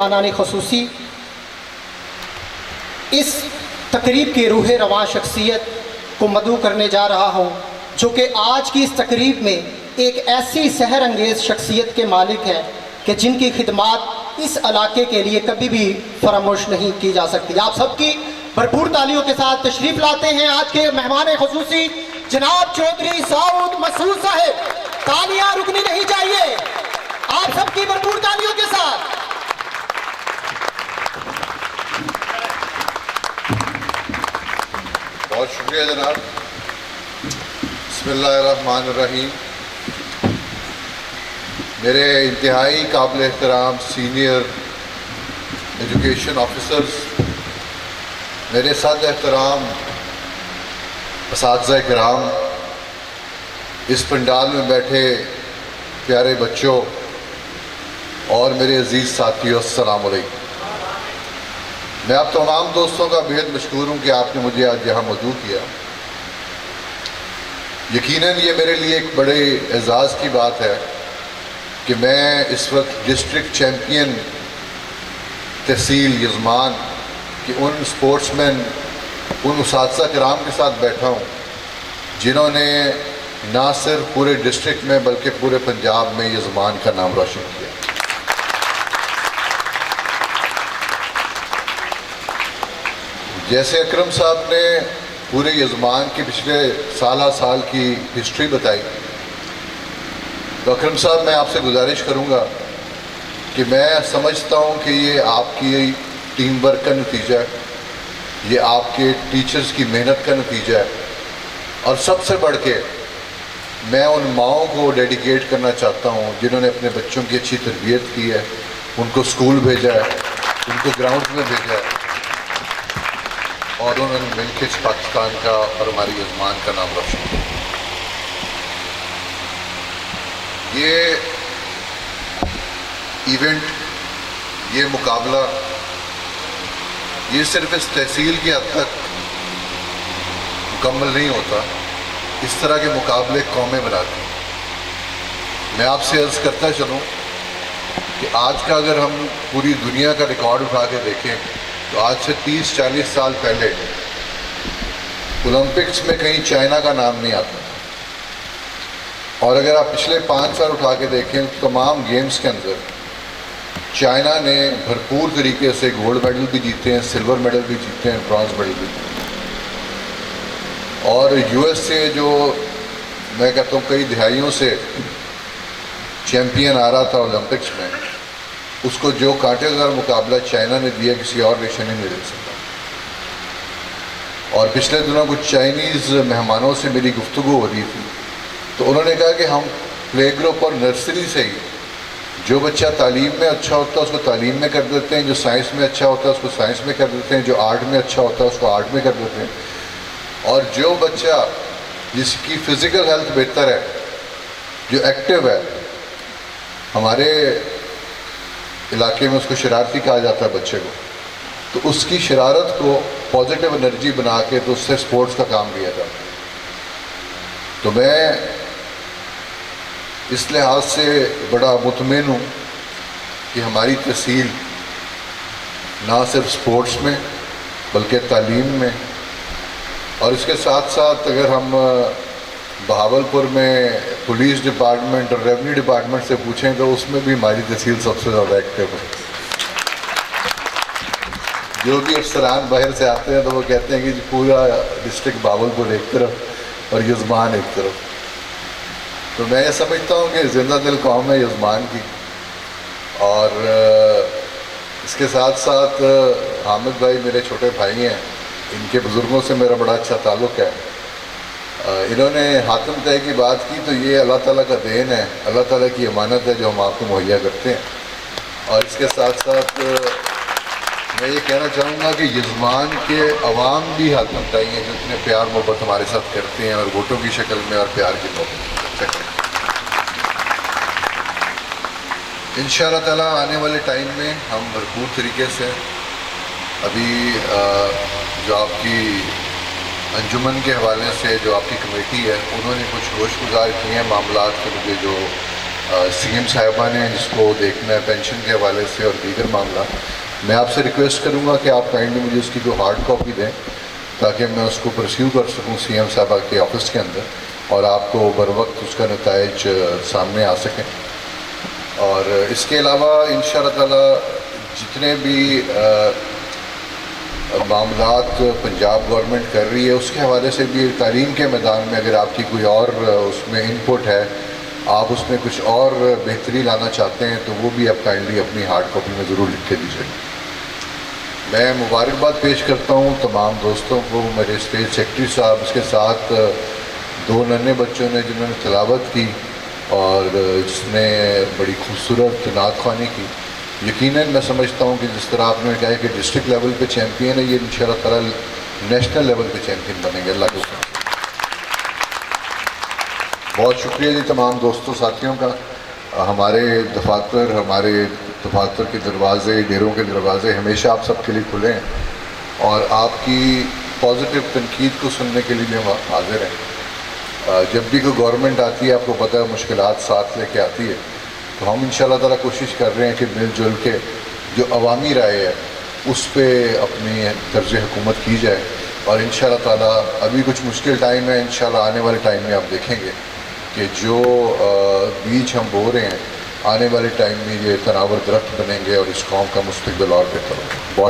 مہمان خصوصی اس تقریب کی روح رواں شخصیت کو مدعو کرنے جا رہا ہوں جو کہ آج کی اس تقریب میں ایک ایسی سحر انگیز شخصیت کے مالک ہے کہ جن کی خدمات اس علاقے کے لیے کبھی بھی فراموش نہیں کی جا سکتی۔ آپ سب کی بھرپور تالیوں کے ساتھ تشریف لاتے ہیں آج کے مہمان خصوصی جناب چودھری سعود مسعود صاحب۔ تالیاں رکنی نہیں چاہیے، آپ سب کی بھرپور تالیوں کے ساتھ۔ بہت شکریہ جناب۔ بسم اللہ الرحمن الرحیم۔ میرے انتہائی قابل احترام سینئر ایجوکیشن آفیسرز، میرے صد احترام اساتذہ کرام، اس پنڈال میں بیٹھے پیارے بچوں اور میرے عزیز ساتھیوں، السلام علیکم۔ میں آپ تمام دوستوں کا بہت مشکور ہوں کہ آپ نے مجھے آج یہاں مدعو کیا۔ یقیناً یہ میرے لیے ایک بڑے اعزاز کی بات ہے کہ میں اس وقت ڈسٹرکٹ چیمپئن تحصیل یزمان کہ ان سپورٹس مین، ان اساتذہ کرام کے ساتھ بیٹھا ہوں جنہوں نے نہ صرف پورے ڈسٹرکٹ میں بلکہ پورے پنجاب میں یزمان کا نام روشن کیا۔ جیسے اکرم صاحب نے پورے یزمان کے پچھلے سالہ سال کی ہسٹری بتائی، تو اکرم صاحب میں آپ سے گزارش کروں گا کہ میں سمجھتا ہوں کہ یہ آپ کی ٹیم ورک کا نتیجہ ہے، یہ آپ کے ٹیچرز کی محنت کا نتیجہ ہے، اور سب سے بڑھ کے میں ان ماؤں کو ڈیڈیکیٹ کرنا چاہتا ہوں جنہوں نے اپنے بچوں کی اچھی تربیت کی ہے، ان کو اسکول بھیجا ہے، ان کو گراؤنڈ میں بھیجا ہے، اور انہوں نے مل کے پاکستان کا اور ہماری یزمان کا نام روشن کیا۔ یہ ایونٹ، یہ مقابلہ، یہ صرف اس تحصیل کی حد تک مکمل نہیں ہوتا، اس طرح کے مقابلے قومیں بناتی ہیں۔ میں آپ سے عرض کرتا چلوں کہ آج کا اگر ہم پوری دنیا کا ریکارڈ اٹھا کے دیکھیں تو آج سے 30-40 سال پہلے اولمپکس میں کہیں چائنا کا نام نہیں آتا، اور اگر آپ پچھلے 5 سال اٹھا کے دیکھیں تو تمام گیمز کے اندر چائنا نے بھرپور طریقے سے گولڈ میڈل بھی جیتے ہیں، سلور میڈل بھی جیتے ہیں، برانز میڈل بھی جیتے ہیں، اور یو ایس سے جو میں کہتا ہوں کئی دہائیوں سے چیمپئن آ رہا تھا اولمپکس میں، اس کو جو کانٹے دار مقابلہ چائنا نے دیا کسی اور نیشن نے نہیں دے سکتا۔ اور پچھلے دنوں کچھ چائنیز مہمانوں سے میری گفتگو ہو رہی تھی، تو انہوں نے کہا کہ ہم پلے گروپ اور نرسری سے ہی جو بچہ تعلیم میں اچھا ہوتا ہے اس کو تعلیم میں کر دیتے ہیں، جو سائنس میں اچھا ہوتا ہے اس کو سائنس میں کر دیتے ہیں، جو آرٹ میں اچھا ہوتا ہے اس کو آرٹ میں کر دیتے ہیں، اور جو بچہ جس کی فزیکل ہیلتھ بہتر ہے، جو ایکٹیو ہے، ہمارے علاقے میں اس کو شرارتی کہا جاتا ہے بچے کو، تو اس کی شرارت کو پازیٹیو انرجی بنا کے تو اس سے سپورٹس کا کام لیا جاتا ہے۔ تو میں اس لحاظ سے بڑا مطمئن ہوں کہ ہماری تحصیل نہ صرف سپورٹس میں بلکہ تعلیم میں، اور اس کے ساتھ ساتھ اگر ہم بہاولپور میں پولیس ڈپارٹمنٹ اور ریونیو ڈپارٹمنٹ سے پوچھیں تو اس میں بھی ہماری تحصیل سب سے زیادہ ایکٹیو ہے۔ جو بھی افسران باہر سے آتے ہیں تو وہ کہتے ہیں کہ جی پورا ڈسٹرکٹ بہاولپور ایک طرف اور یزمان ایک طرف۔ تو میں یہ سمجھتا ہوں کہ زندہ دل قوم ہے یزمان کی، اور اس کے ساتھ ساتھ حامد بھائی میرے چھوٹے بھائی ہیں، ان کے بزرگوں سے میرا بڑا اچھا تعلق ہے۔ انہوں نے حاتم طے کی بات کی تو یہ اللہ تعالیٰ کا دین ہے، اللہ تعالیٰ کی امانت ہے جو ہم آپ کو مہیا کرتے ہیں۔ اور اس کے ساتھ ساتھ میں یہ کہنا چاہوں گا کہ یزمان کے عوام بھی حاتم طے ہیں جو اتنے پیار محبت ہمارے ساتھ کرتے ہیں، اور ووٹوں کی شکل میں اور پیار کی محبت۔ انشاءاللہ تعالیٰ آنے والے ٹائم میں ہم بھرپور طریقے سے ابھی جو آپ کی انجمن کے حوالے سے جو آپ کی کمیٹی ہے انہوں نے کچھ گوش گزار کیے ہیں معاملات کے، مجھے جو سی ایم صاحبہ نے جس کو دیکھنا ہے پینشن کے حوالے سے اور دیگر معاملہ، میں آپ سے ریکویسٹ کروں گا کہ آپ کائنڈلی مجھے اس کی جو ہارڈ کاپی دیں تاکہ میں اس کو پرسیو کر سکوں سی ایم صاحبہ کے آفس کے اندر اور آپ کو بر وقت اس کا نتائج سامنے آ سکیں. اور اس کے علاوہ انشاءاللہ تعالی جتنے بھی معاملات پنجاب گورنمنٹ کر رہی ہے اس کے حوالے سے بھی تعلیم کے میدان میں اگر آپ کی کوئی اور اس میں ان پٹ ہے، آپ اس میں کچھ اور بہتری لانا چاہتے ہیں تو وہ بھی آپ کائنڈلی اپنی ہارڈ کاپی میں ضرور لکھ کے دیجیے. میں مبارکباد پیش کرتا ہوں تمام دوستوں کو، میرے اسٹیج سیکرٹری صاحب، اس کے ساتھ 2 ننھے بچوں نے جنہوں نے تلاوت کی اور جس نے بڑی خوبصورت نعت خوانی کی. یقیناً میں سمجھتا ہوں کہ جس طرح آپ نے کہا کہ ڈسٹرکٹ لیول پہ چیمپئن ہے، یہ انشاءاللہ تعالی نیشنل لیول پہ چیمپئن بنیں گے اللہ کے حکم سے. بہت شکریہ جی تمام دوستوں ساتھیوں کا. ہمارے دفاتر کے دروازے، ڈیروں کے دروازے ہمیشہ آپ سب کے لیے کھلے ہیں اور آپ کی پازیٹیو تنقید کو سننے کے لیے بھی ہم حاضر ہیں. جب بھی کوئی گورنمنٹ آتی ہے آپ کو پتہ ہے مشکلات ساتھ لے کے آتی ہے، تو ہم انشاءاللہ تعالیٰ کوشش کر رہے ہیں کہ مل جل کے جو عوامی رائے ہے اس پہ اپنی طرز حکومت کی جائے. اور انشاءاللہ تعالیٰ ابھی کچھ مشکل ٹائم ہے، انشاءاللہ آنے والے ٹائم میں آپ دیکھیں گے کہ جو بیج ہم بو رہے ہیں آنے والے ٹائم میں یہ تناور درخت بنیں گے اور اس قوم کا مستقبل اور بہتر ہوگا. بہت